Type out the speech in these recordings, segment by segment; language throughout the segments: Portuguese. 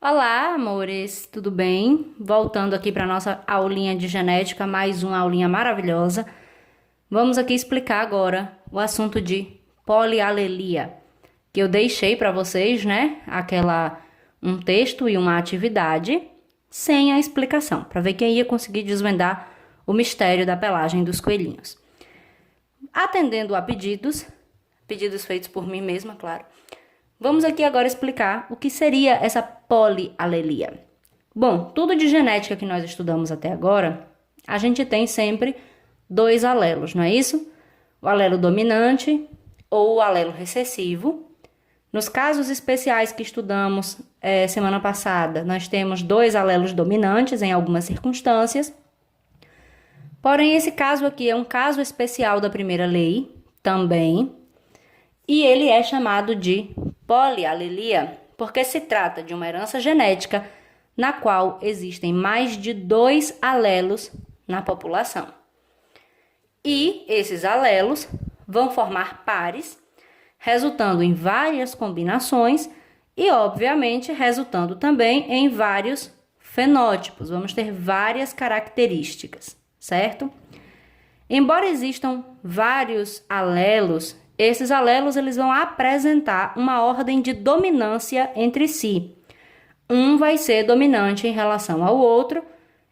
Olá, amores, tudo bem? Voltando aqui para nossa aulinha de genética, mais uma aulinha maravilhosa. Vamos aqui explicar agora o assunto de polialelia, que eu deixei para vocês, né? Um texto e uma atividade sem a explicação, para ver quem ia conseguir desvendar o mistério da pelagem dos coelhinhos. Atendendo a pedidos feitos por mim mesma, claro. Vamos aqui agora explicar o que seria essa polialelia. Bom, tudo de genética que nós estudamos até agora, a gente tem sempre dois alelos, não é isso? O alelo dominante ou o alelo recessivo. Nos casos especiais que estudamos semana passada, nós temos dois alelos dominantes em algumas circunstâncias. Porém, esse caso aqui é um caso especial da primeira lei também, e ele é chamado de polialelia porque se trata de uma herança genética na qual existem mais de dois alelos na população. E esses alelos vão formar pares, resultando em várias combinações e, obviamente, resultando também em vários fenótipos. Vamos ter várias características, certo? Embora existam vários alelos, esses alelos eles vão apresentar uma ordem de dominância entre si. Um vai ser dominante em relação ao outro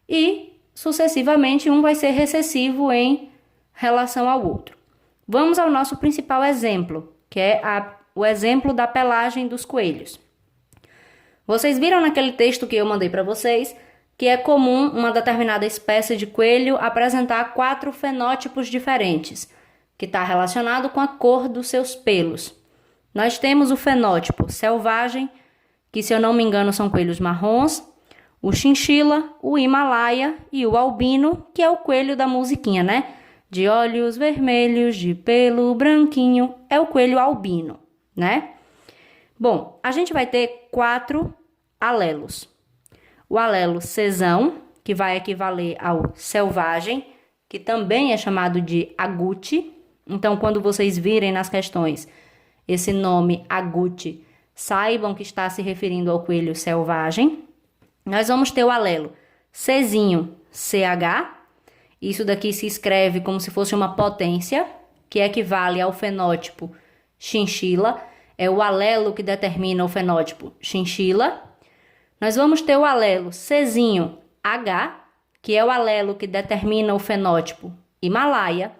e, sucessivamente, um vai ser recessivo em relação ao outro. Vamos ao nosso principal exemplo, que é o exemplo da pelagem dos coelhos. Vocês viram naquele texto que eu mandei para vocês que é comum uma determinada espécie de coelho apresentar 4 fenótipos diferentes, que está relacionado com a cor dos seus pelos. Nós temos o fenótipo selvagem, que se eu não me engano são coelhos marrons, o chinchila, o himalaia e o albino, que é o coelho da musiquinha, né? De olhos vermelhos, de pelo branquinho, é o coelho albino, né? Bom, a gente vai ter 4 alelos. O alelo cesão, que vai equivaler ao selvagem, que também é chamado de agouti. Então, quando vocês virem nas questões esse nome agouti, saibam que está se referindo ao coelho selvagem. Nós vamos ter o alelo Czinho, CH. Isso daqui se escreve como se fosse uma potência, que equivale ao fenótipo chinchila. É o alelo que determina o fenótipo chinchila. Nós vamos ter o alelo Czinho, H, que é o alelo que determina o fenótipo himalaia.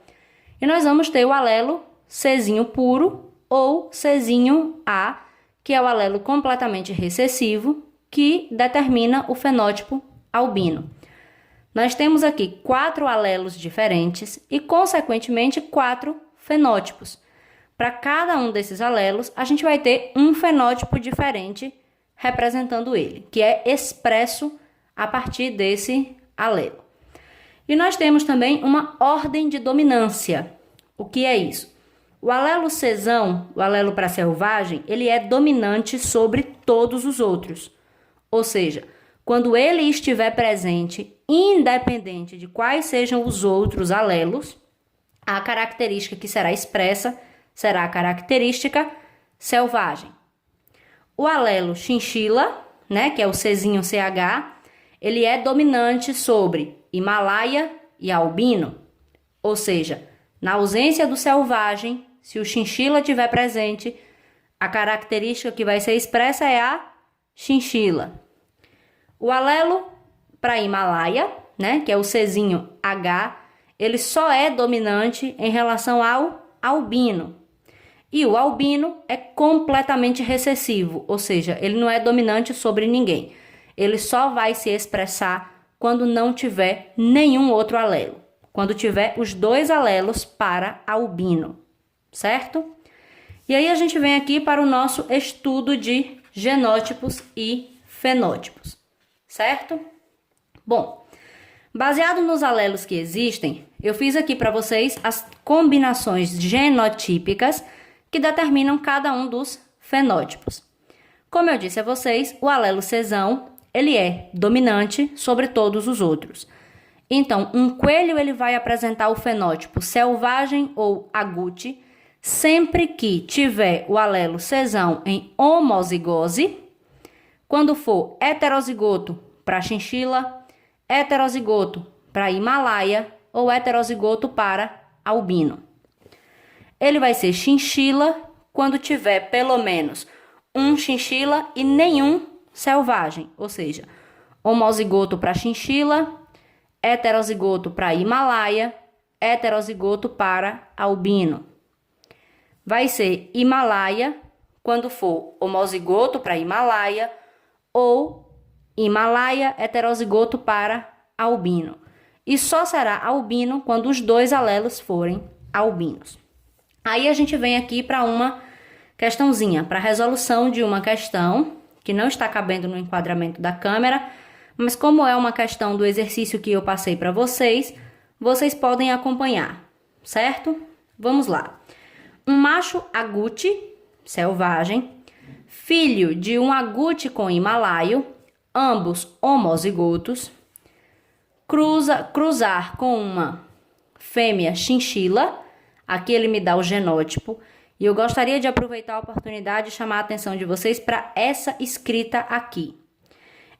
E nós vamos ter o alelo Czinho puro ou Czinho A, que é o alelo completamente recessivo, que determina o fenótipo albino. Nós temos aqui 4 alelos diferentes e, consequentemente, 4 fenótipos. Para cada um desses alelos, a gente vai ter um fenótipo diferente representando ele, que é expresso a partir desse alelo. E nós temos também uma ordem de dominância. O que é isso? O alelo cesão, o alelo para selvagem, ele é dominante sobre todos os outros. Ou seja, quando ele estiver presente, independente de quais sejam os outros alelos, a característica que será expressa será a característica selvagem. O alelo chinchila, né, que é o Czinho CH, ele é dominante sobre himalaia e albino. Ou seja, na ausência do selvagem, se o chinchila estiver presente, a característica que vai ser expressa é a chinchila. O alelo para himalaia, né, que é o Czinho H, ele só é dominante em relação ao albino. E o albino é completamente recessivo, ou seja, ele não é dominante sobre ninguém. Ele só vai se expressar quando não tiver nenhum outro alelo. Quando tiver os 2 alelos para albino, certo? E aí a gente vem aqui para o nosso estudo de genótipos e fenótipos, certo? Bom, baseado nos alelos que existem, eu fiz aqui para vocês as combinações genotípicas que determinam cada um dos fenótipos. Como eu disse a vocês, o alelo cesão, ele é dominante sobre todos os outros. Então, um coelho ele vai apresentar o fenótipo selvagem ou agouti sempre que tiver o alelo cesão em homozigose Quando for heterozigoto para chinchila, heterozigoto para Himalaia ou heterozigoto para albino. Ele vai ser chinchila quando tiver pelo menos um chinchila e nenhum selvagem, ou seja, homozigoto para chinchila, heterozigoto para Himalaia, heterozigoto para albino. Vai ser Himalaia quando for homozigoto para Himalaia ou Himalaia heterozigoto para albino. E só será albino quando os dois alelos forem albinos. Aí a gente vem aqui para uma questãozinha, para a resolução de uma questão que não está cabendo no enquadramento da câmera, mas como é uma questão do exercício que eu passei para vocês, vocês podem acompanhar, certo? Vamos lá. Um macho agute, selvagem, filho de um agute com himalaio, ambos homozigotos, cruzar com uma fêmea chinchila, aqui ele me dá o genótipo, e eu gostaria de aproveitar a oportunidade e chamar a atenção de vocês para essa escrita aqui.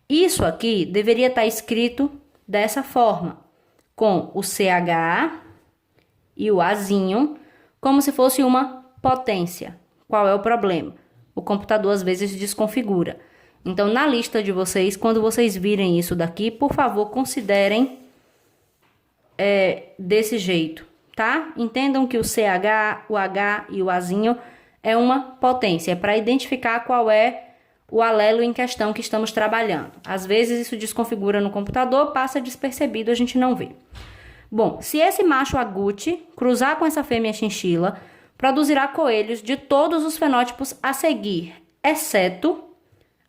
Isso aqui deveria estar escrito dessa forma, com o CH e o Azinho, como se fosse uma potência. Qual é o problema? O computador às vezes desconfigura. Então, na lista de vocês, quando vocês virem isso daqui, por favor, considerem desse jeito, tá? Entendam que o CH, o H e o Azinho é uma potência, para identificar qual é o alelo em questão que estamos trabalhando. Às vezes isso desconfigura no computador, passa despercebido, a gente não vê. Bom, se esse macho agute cruzar com essa fêmea chinchila, produzirá coelhos de todos os fenótipos a seguir, exceto,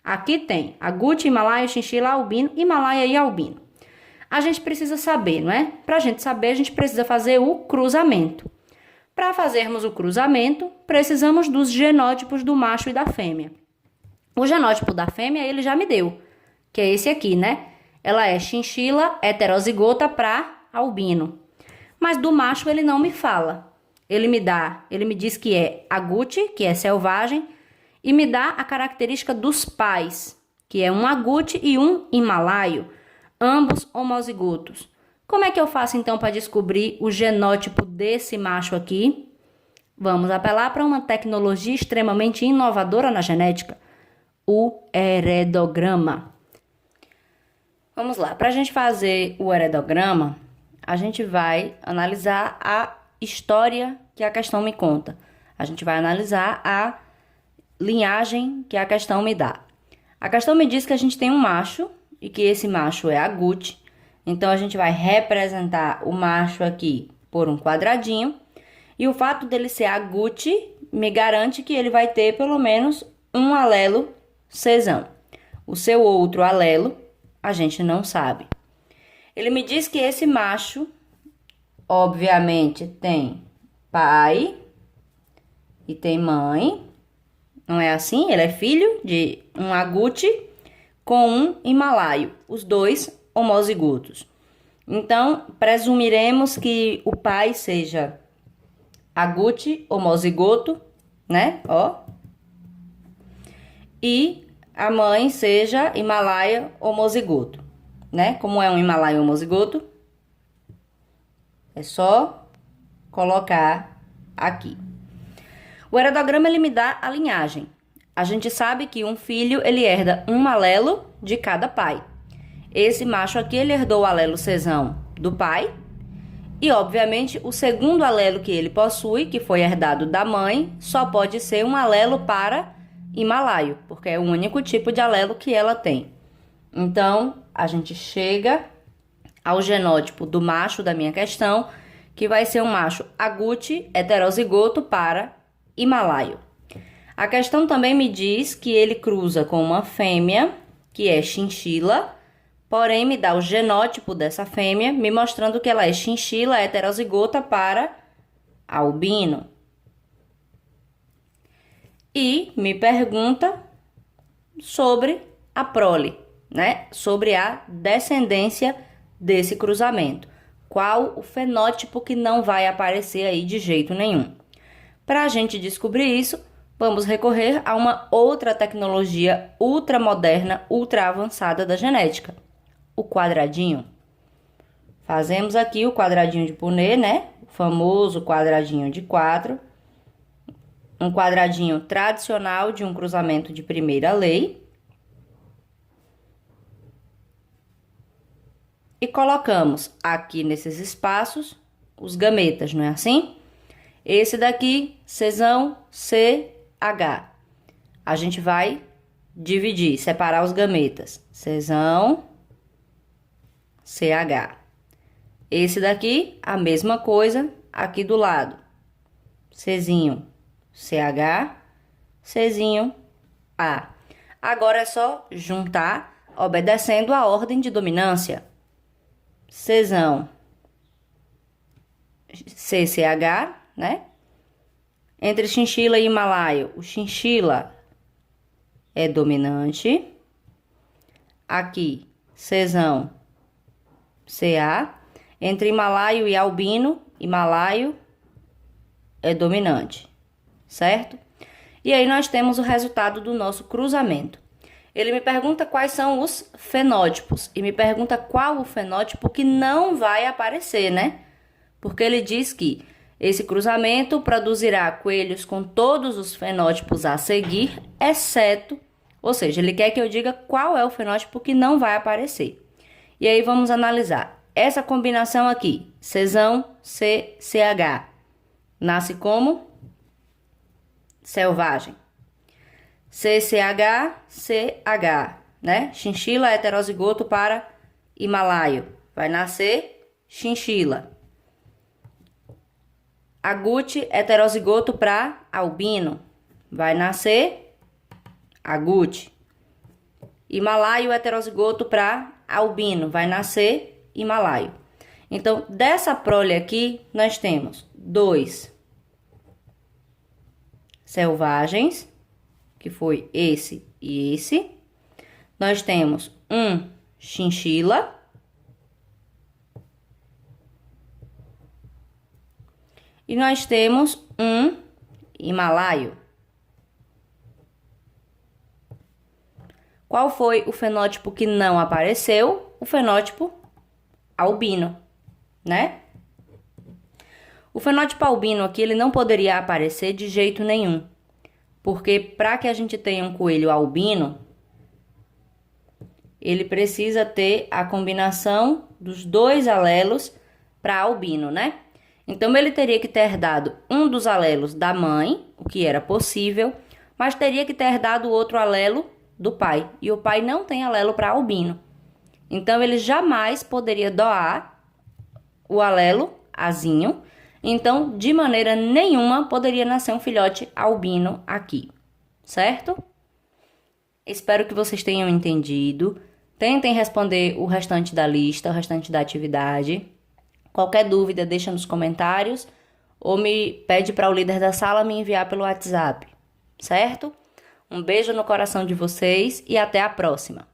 aqui tem agute, himalaia, chinchila, albino, himalaia e albino. A gente precisa saber, não é? Para a gente saber, a gente precisa fazer o cruzamento. Para fazermos o cruzamento, precisamos dos genótipos do macho e da fêmea. O genótipo da fêmea ele já me deu, que é esse aqui, né? Ela é chinchila heterozigota para albino. Mas do macho ele não me fala. Ele me diz que é agute, que é selvagem, e me dá a característica dos pais, que é um agute e um himalaio, ambos homozigotos. Como é que eu faço então para descobrir o genótipo desse macho aqui? Vamos apelar para uma tecnologia extremamente inovadora na genética, o heredograma. Vamos lá, para a gente fazer o heredograma, a gente vai analisar a história que a questão me conta. A gente vai analisar a linhagem que a questão me dá. A questão me diz que a gente tem um macho e que esse macho é agute. Então, a gente vai representar o macho aqui por um quadradinho. E o fato dele ser agute me garante que ele vai ter pelo menos um alelo cesão. O seu outro alelo, a gente não sabe. Ele me diz que esse macho, obviamente, tem pai e tem mãe. Não é assim? Ele é filho de um agute com um himalaio, os dois homozigotos. Então, presumiremos que o pai seja agute homozigoto, né? Ó. E a mãe seja himalaia homozigoto, né? Como é um himalaia homozigoto, é só colocar aqui. O heredograma ele me dá a linhagem. A gente sabe que um filho ele herda um alelo de cada pai. Esse macho aqui ele herdou o alelo cesão do pai e, obviamente, o segundo alelo que ele possui, que foi herdado da mãe, só pode ser um alelo para himalaio, porque é o único tipo de alelo que ela tem. Então, a gente chega ao genótipo do macho da minha questão, que vai ser um macho agute heterozigoto para himalaio. A questão também me diz que ele cruza com uma fêmea, que é chinchila, porém me dá o genótipo dessa fêmea, me mostrando que ela é chinchila heterozigota para albino. E me pergunta sobre a prole, né? Sobre a descendência desse cruzamento. Qual o fenótipo que não vai aparecer aí de jeito nenhum? Para a gente descobrir isso, vamos recorrer a uma outra tecnologia ultramoderna, ultra avançada da genética, o quadradinho. Fazemos aqui o quadradinho de Punnett, né? O famoso quadradinho de 4. Um quadradinho tradicional de um cruzamento de primeira lei. E colocamos aqui nesses espaços os gametas, não é assim? Esse daqui, Czão, CH. A gente vai dividir, separar os gametas. Czão, CH. Esse daqui, a mesma coisa, aqui do lado. Czinho, CH, Czinho, A. Agora é só juntar, obedecendo a ordem de dominância. Czão, CCH, né? Entre chinchila e himalaio, o chinchila é dominante. Aqui, Czão, CA. Entre himalaio e albino, himalaio é dominante, certo? E aí nós temos o resultado do nosso cruzamento. Ele me pergunta quais são os fenótipos e me pergunta qual o fenótipo que não vai aparecer, né? Porque ele diz que esse cruzamento produzirá coelhos com todos os fenótipos a seguir, exceto, ou seja, ele quer que eu diga qual é o fenótipo que não vai aparecer. E aí vamos analisar. Essa combinação aqui, Czão, CCH, nasce como selvagem. CCH, CH, né? Chinchila heterozigoto para himalaio. Vai nascer chinchila. Agute heterozigoto para albino. Vai nascer agute. Himalaio heterozigoto para albino. Vai nascer himalaio. Então, dessa prole aqui, nós temos 2 selvagens, que foi esse e esse. Nós temos um chinchila. E nós temos um himalaio. Qual foi o fenótipo que não apareceu? O fenótipo albino, né? O fenótipo albino aqui, ele não poderia aparecer de jeito nenhum. Porque para que a gente tenha um coelho albino, ele precisa ter a combinação dos 2 alelos para albino, né? Então, ele teria que ter dado um dos alelos da mãe, o que era possível, mas teria que ter dado outro alelo do pai. E o pai não tem alelo para albino. Então, ele jamais poderia doar o alelo azinho. Então, de maneira nenhuma, poderia nascer um filhote albino aqui, certo? Espero que vocês tenham entendido. Tentem responder o restante da lista, o restante da atividade. Qualquer dúvida, deixa nos comentários ou me pede para o líder da sala me enviar pelo WhatsApp, certo? Um beijo no coração de vocês e até a próxima!